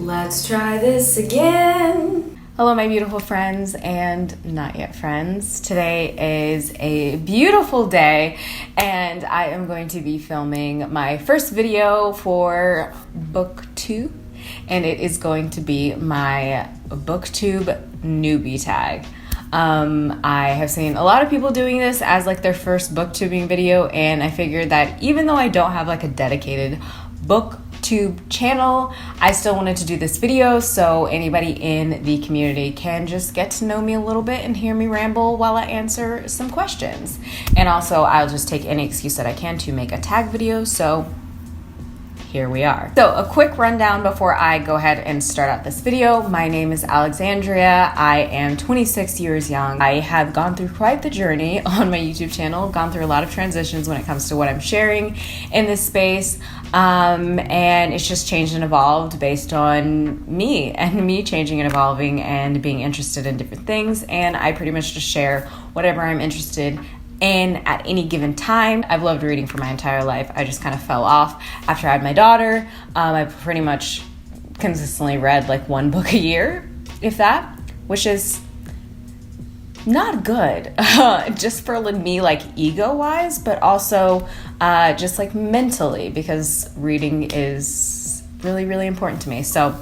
Let's try this again. Hello, my beautiful friends and not yet friends. Today is a beautiful day and I am going to be filming my first video for Booktube, and it is going to be my Booktube newbie tag. I have seen a lot of people doing this as like their first booktubing video, and I figured that even though I don't have like a dedicated Booktube channel, I still wanted to do this video so anybody in the community can just get to know me a little bit and hear me ramble while I answer some questions. And also I'll just take any excuse that I can to make a tag video, so here we are. So a quick rundown before I go ahead and start out this video. My name is Alexandria. I am 26 years young. I have gone through quite the journey on my YouTube channel, gone through a lot of transitions when it comes to what I'm sharing in this space. And it's just changed and evolved based on me and me changing and evolving and being interested in different things. And I pretty much just share whatever I'm interested in at any given time. I've loved reading for my entire life. I just kind of fell off after I had my daughter. I pretty much consistently read like one book a year, if that, which is not good, just for me, like ego-wise, but also just like mentally, because reading is really, really important to me. So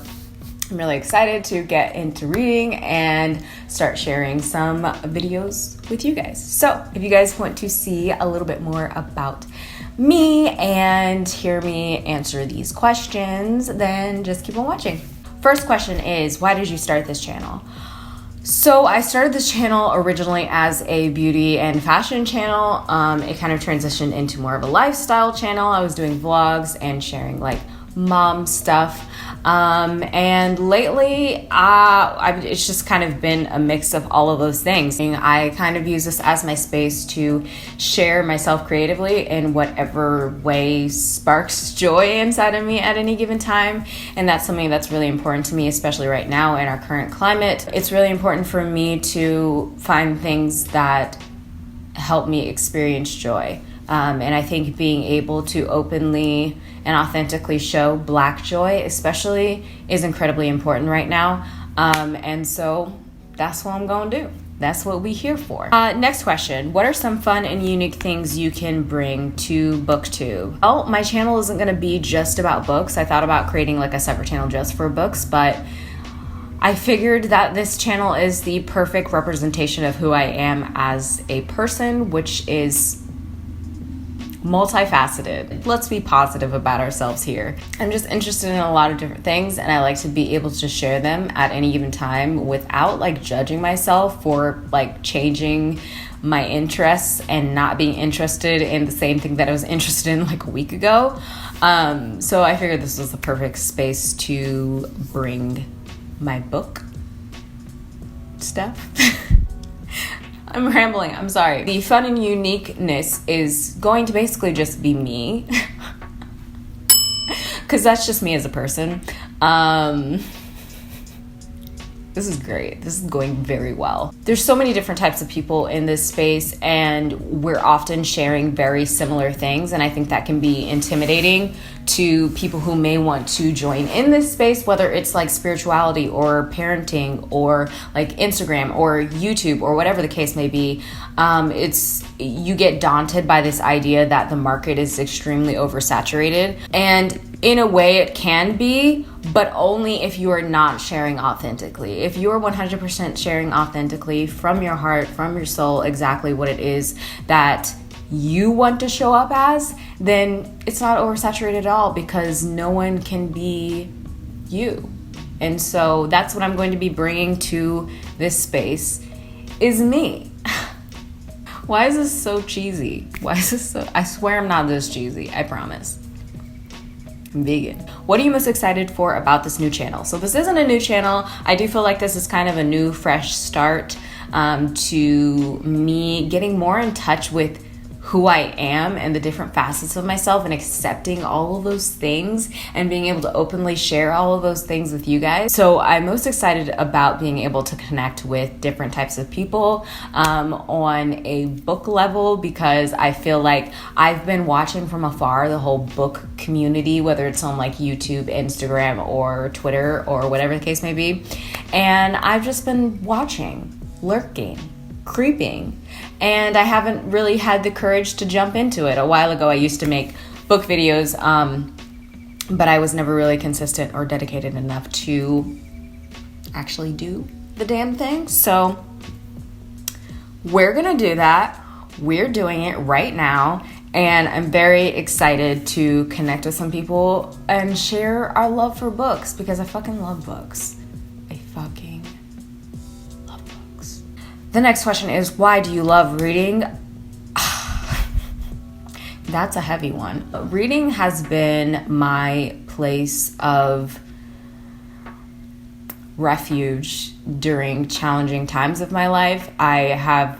I'm really excited to get into reading and start sharing some videos with you guys. So if you guys want to see a little bit more about me and hear me answer these questions, then just keep on watching. First question is, why did you start this channel? So I started this channel originally as a beauty and fashion channel. It kind of transitioned into more of a lifestyle channel. I was doing vlogs and sharing like mom stuff. And lately, it's just kind of been a mix of all of those things. I kind of use this as my space to share myself creatively in whatever way sparks joy inside of me at any given time. And that's something that's really important to me, especially right now in our current climate. It's really important for me to find things that help me experience joy. And I think being able to openly and authentically show Black joy especially is incredibly important right now. And so that's what I'm gonna do. That's what we're here for. Next question. What are some fun and unique things you can bring to Booktube? Well, my channel isn't gonna be just about books. I thought about creating like a separate channel just for books, but I figured that this channel is the perfect representation of who I am as a person, which is multifaceted. Let's be positive about ourselves here. I'm just interested in a lot of different things, and I like to be able to share them at any given time without like judging myself for like changing my interests and not being interested in the same thing that I was interested in like a week ago. So I figured this was the perfect space to bring my book stuff. I'm rambling, I'm sorry. The fun and uniqueness is going to basically just be me, because that's just me as a person. This is great. This is going very well. There's so many different types of people in this space, and we're often sharing very similar things, and I think that can be intimidating to people who may want to join in this space, whether it's like spirituality or parenting or like Instagram or YouTube or whatever the case may be. You get daunted by this idea that the market is extremely oversaturated, and in a way it can be, but only if you are not sharing authentically. If you are 100% sharing authentically from your heart, from your soul, exactly what it is that you want to show up as, then it's not oversaturated at all, because no one can be you. And so that's what I'm going to be bringing to this space, is me. Why is this so cheesy? Why is this so... I swear I'm not this cheesy, I promise. I'm vegan. What are you most excited for about this new channel? So this isn't a new channel. I do feel like this is kind of a new, fresh start to me getting more in touch with who I am and the different facets of myself, and accepting all of those things and being able to openly share all of those things with you guys. So I'm most excited about being able to connect with different types of people on a book level, because I feel like I've been watching from afar the whole book community, whether it's on like YouTube, Instagram, or Twitter, or whatever the case may be. And I've just been watching, lurking, creeping, and I haven't really had the courage to jump into it. A while ago I used to make book videos, but I was never really consistent or dedicated enough to actually do the damn thing. So we're gonna do that. We're doing it right now, and I'm very excited to connect with some people and share our love for books, because I fucking love books. I fucking love books. The next question is, why do you love reading? That's a heavy one. Reading has been my place of refuge during challenging times of my life. I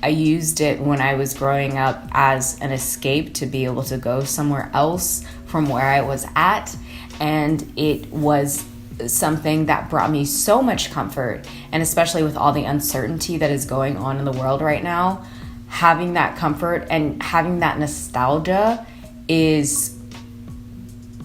used it when I was growing up as an escape to be able to go somewhere else from where I was at, and it was something that brought me so much comfort. And especially with all the uncertainty that is going on in the world right now, having that comfort and having that nostalgia is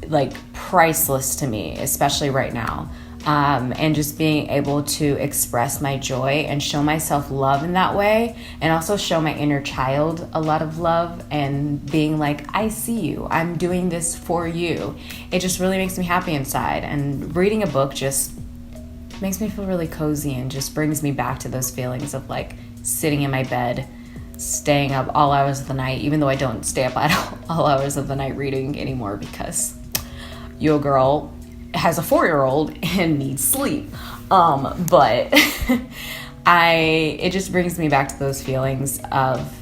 like priceless to me, especially right now. And just being able to express my joy and show myself love in that way, and also show my inner child a lot of love, and being like, I see you, I'm doing this for you. It just really makes me happy inside. And reading a book just makes me feel really cozy and just brings me back to those feelings of like sitting in my bed, staying up all hours of the night, even though I don't stay up at all hours of the night reading anymore, because your girl has a 4-year-old and needs sleep. But it just brings me back to those feelings of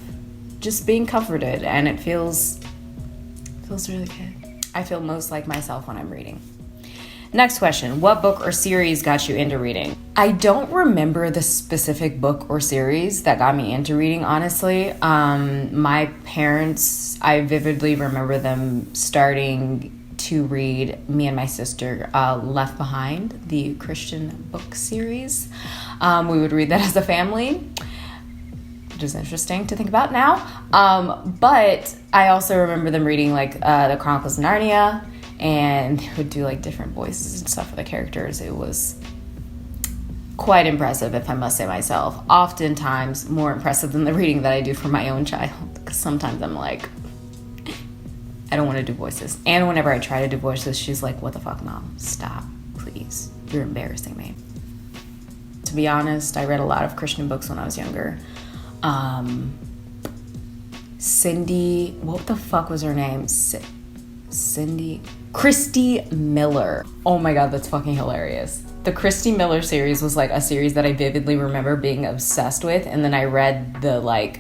just being comforted, and it feels really good. I feel most like myself when I'm reading. Next question, what book or series got you into reading? I don't remember the specific book or series that got me into reading, honestly. My parents, I vividly remember them starting to read, me and my sister, Left Behind, the Christian book series. We would read that as a family, which is interesting to think about now. But I also remember them reading like the Chronicles of Narnia, and they would do like different voices and stuff for the characters. It was quite impressive, if I must say myself. Oftentimes more impressive than the reading that I do for my own child, because sometimes I'm like, I don't want to do voices. And whenever I try to do voices, she's like, what the fuck, Mom? Stop, please. You're embarrassing me. To be honest, I read a lot of Christian books when I was younger. Cindy, what the fuck was her name? Christy Miller. Oh my God, that's fucking hilarious. The Christy Miller series was like a series that I vividly remember being obsessed with. And then I read the like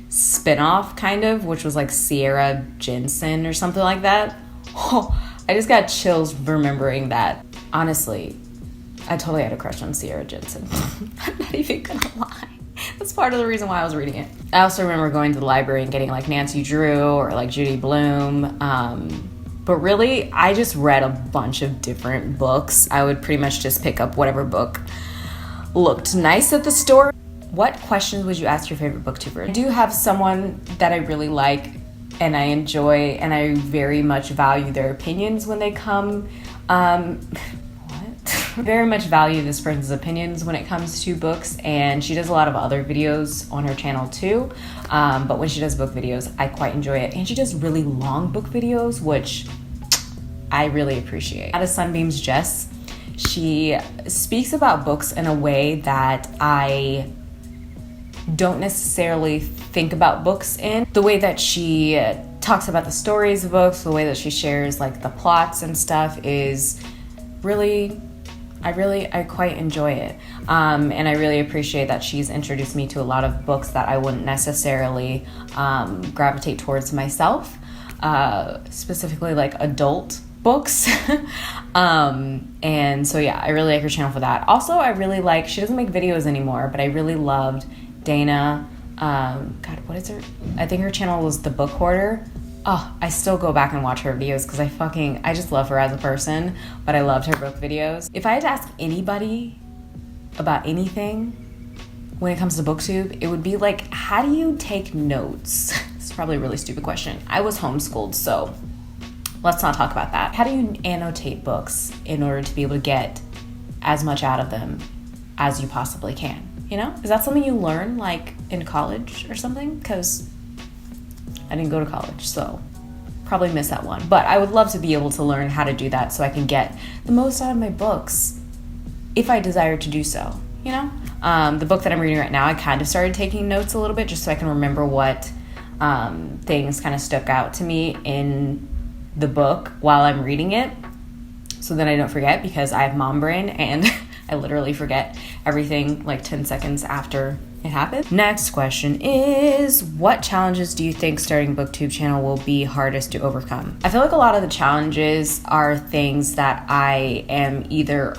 spin-off kind of, which was like Sierra Jensen or something like that. Oh, I just got chills remembering that. Honestly, I totally had a crush on Sierra Jensen. I'm not even gonna lie. That's part of the reason why I was reading it. I also remember going to the library and getting like Nancy Drew or like Judy Blume. But really, I just read a bunch of different books. I would pretty much just pick up whatever book looked nice at the store. What questions would you ask your favorite booktuber? I do have someone that I really like and I enjoy, and I very much value their opinions when they come. Very much value this person's opinions when it comes to books, and she does a lot of other videos on her channel too. But when she does book videos, I quite enjoy it. And she does really long book videos, which I really appreciate. Out of Sunbeam's Jess, she speaks about books in a way that I don't necessarily think about books in. The way that she talks about the stories of books, the way that she shares like the plots and stuff is really, I quite enjoy it. And I really appreciate that she's introduced me to a lot of books that I wouldn't necessarily gravitate towards myself, specifically like adult books. And so yeah, I really like her channel for that. Also, I really like, she doesn't make videos anymore, but I really loved Dana God, what is her? I think her channel was The Book Hoarder. Oh, I still go back and watch her videos because I just love her as a person, but I loved her book videos. If I had to ask anybody about anything when it comes to Booktube, it would be like, how do you take notes? It's probably a really stupid question. I was homeschooled, so let's not talk about that. How do you annotate books in order to be able to get as much out of them as you possibly can? You know, is that something you learn like in college or something? Because I didn't go to college, so probably missed that one. But I would love to be able to learn how to do that so I can get the most out of my books if I desire to do so, you know? The book that I'm reading right now, I kind of started taking notes a little bit just so I can remember what things kind of stuck out to me in the book while I'm reading it, so that I don't forget, because I have mom brain and I literally forget everything like 10 seconds after it happened. Next question is, what challenges do you think starting a Booktube channel will be hardest to overcome? I feel like a lot of the challenges are things that I am either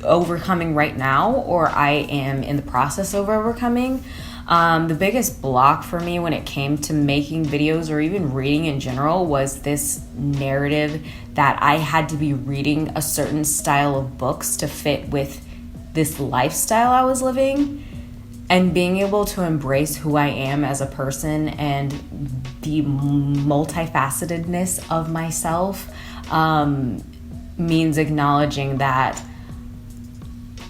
overcoming right now or I am in the process of overcoming. The biggest block for me when it came to making videos or even reading in general was this narrative that I had to be reading a certain style of books to fit with this lifestyle I was living, and being able to embrace who I am as a person and the multifacetedness of myself means acknowledging that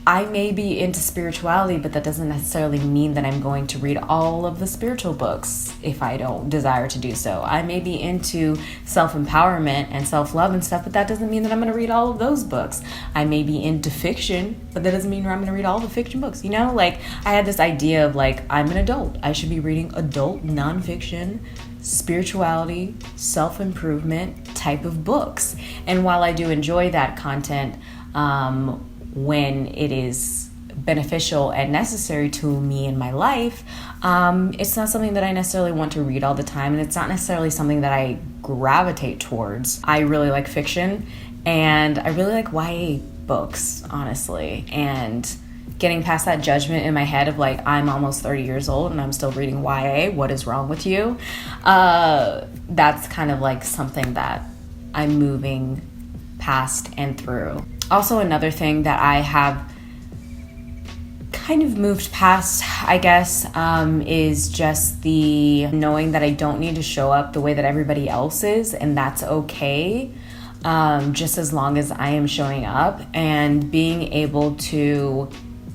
I may be into spirituality, but that doesn't necessarily mean that I'm going to read all of the spiritual books if I don't desire to do so. I may be into self-empowerment and self-love and stuff, but that doesn't mean that I'm going to read all of those books. I may be into fiction, but that doesn't mean I'm going to read all the fiction books. You know, like I had this idea of like, I'm an adult. I should be reading adult nonfiction, spirituality, self-improvement type of books. And while I do enjoy that content, when it is beneficial and necessary to me in my life, it's not something that I necessarily want to read all the time, and it's not necessarily something that I gravitate towards. I really like fiction, and I really like YA books, honestly, and getting past that judgment in my head of like, I'm almost 30 years old and I'm still reading YA, what is wrong with you? That's kind of like something that I'm moving past and through. Also, another thing that I have kind of moved past, I guess, is just the knowing that I don't need to show up the way that everybody else is, and that's okay, just as long as I am showing up, and being able to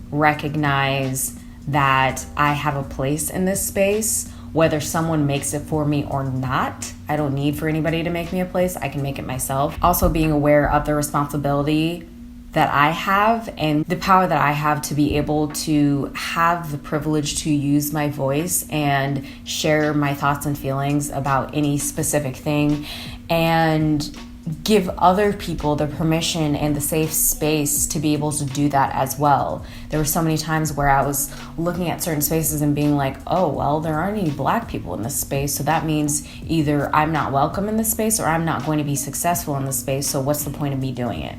recognize that I have a place in this space, whether someone makes it for me or not. I don't need for anybody to make me a place. I can make it myself. Also being aware of the responsibility that I have and the power that I have to be able to have the privilege to use my voice and share my thoughts and feelings about any specific thing, and give other people the permission and the safe space to be able to do that as well. There were so many times where I was looking at certain spaces and being like, oh, well, there aren't any Black people in this space, so that means either I'm not welcome in this space or I'm not going to be successful in this space, so what's the point of me doing it?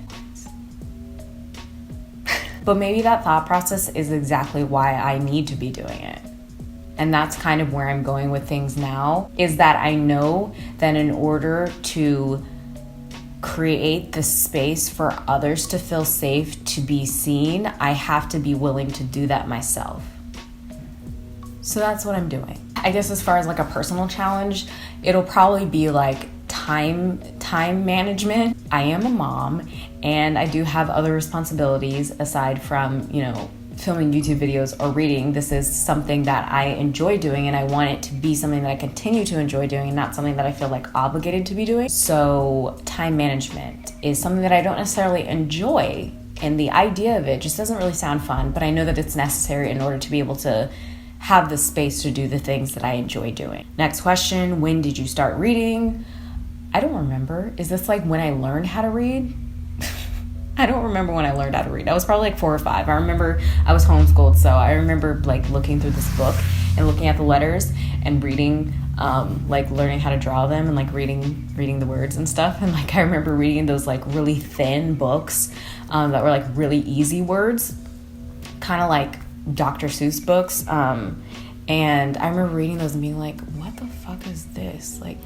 But maybe that thought process is exactly why I need to be doing it. And that's kind of where I'm going with things now, is that I know that in order to create the space for others to feel safe to be seen, I have to be willing to do that myself. So that's what I'm doing. I guess as far as like a personal challenge, it'll probably be like time management. I am a mom and I do have other responsibilities aside from, you know, filming YouTube videos or reading. This is something that I enjoy doing, and I want it to be something that I continue to enjoy doing and not something that I feel like obligated to be doing. So time management is something that I don't necessarily enjoy, and the idea of it just doesn't really sound fun, but I know that it's necessary in order to be able to have the space to do the things that I enjoy doing. Next question, when did you start reading? I don't remember. Is this like when I learned how to read? I don't remember when I learned how to read. I was probably like 4 or 5. I remember I was homeschooled, so I remember like looking through this book and looking at the letters and reading, like learning how to draw them and like reading the words and stuff. And like I remember reading those like really thin books that were like really easy words, kind of like Dr. Seuss books. And I remember reading those and being like, what the fuck is this? Like,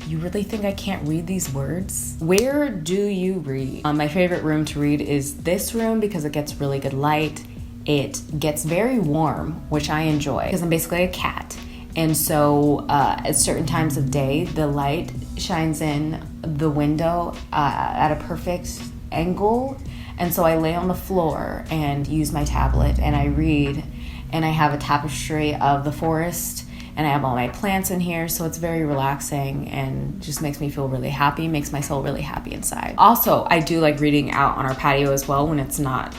you really think I can't read these words? Where do you read? My favorite room to read is this room because it gets really good light. It gets very warm, which I enjoy because I'm basically a cat. And so at certain times of day, the light shines in the window at a perfect angle. And so I lay on the floor and use my tablet and I read, and I have a tapestry of the forest, and I have all my plants in here, so it's very relaxing and just makes me feel really happy, makes my soul really happy inside. Also, I do like reading out on our patio as well when it's not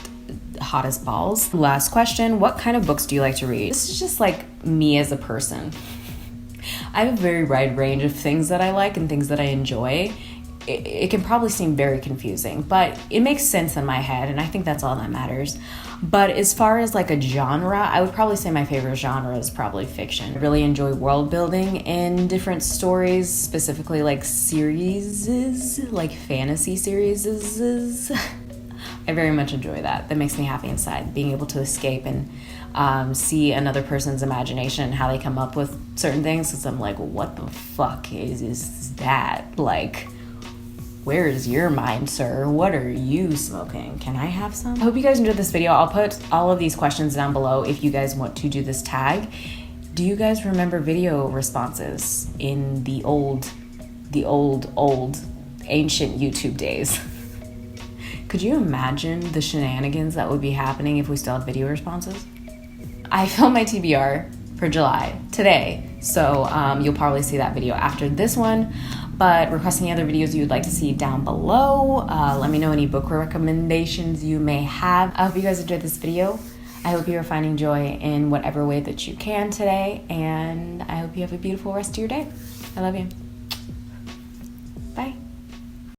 hot as balls. Last question, what kind of books do you like to read? This is just like me as a person. I have a very wide range of things that I like and things that I enjoy. It can probably seem very confusing, but it makes sense in my head, and I think that's all that matters. But as far as like a genre, I would probably say my favorite genre is probably fiction. I really enjoy world building in different stories, specifically like series, like fantasy series. I very much enjoy that. That makes me happy inside, being able to escape and see another person's imagination and how they come up with certain things. Because I'm like, what the fuck is that? Like, where is your mind, sir? What are you smoking? Can I have some? I hope you guys enjoyed this video. I'll put all of these questions down below if you guys want to do this tag. Do you guys remember video responses in the old ancient YouTube days? Could you imagine the shenanigans that would be happening if we still had video responses? I filmed my TBR for July today, so you'll probably see that video after this one. But request any other videos you would like to see down below. Let me know any book recommendations you may have. I hope you guys enjoyed this video. I hope you are finding joy in whatever way that you can today, and I hope you have a beautiful rest of your day. I love you.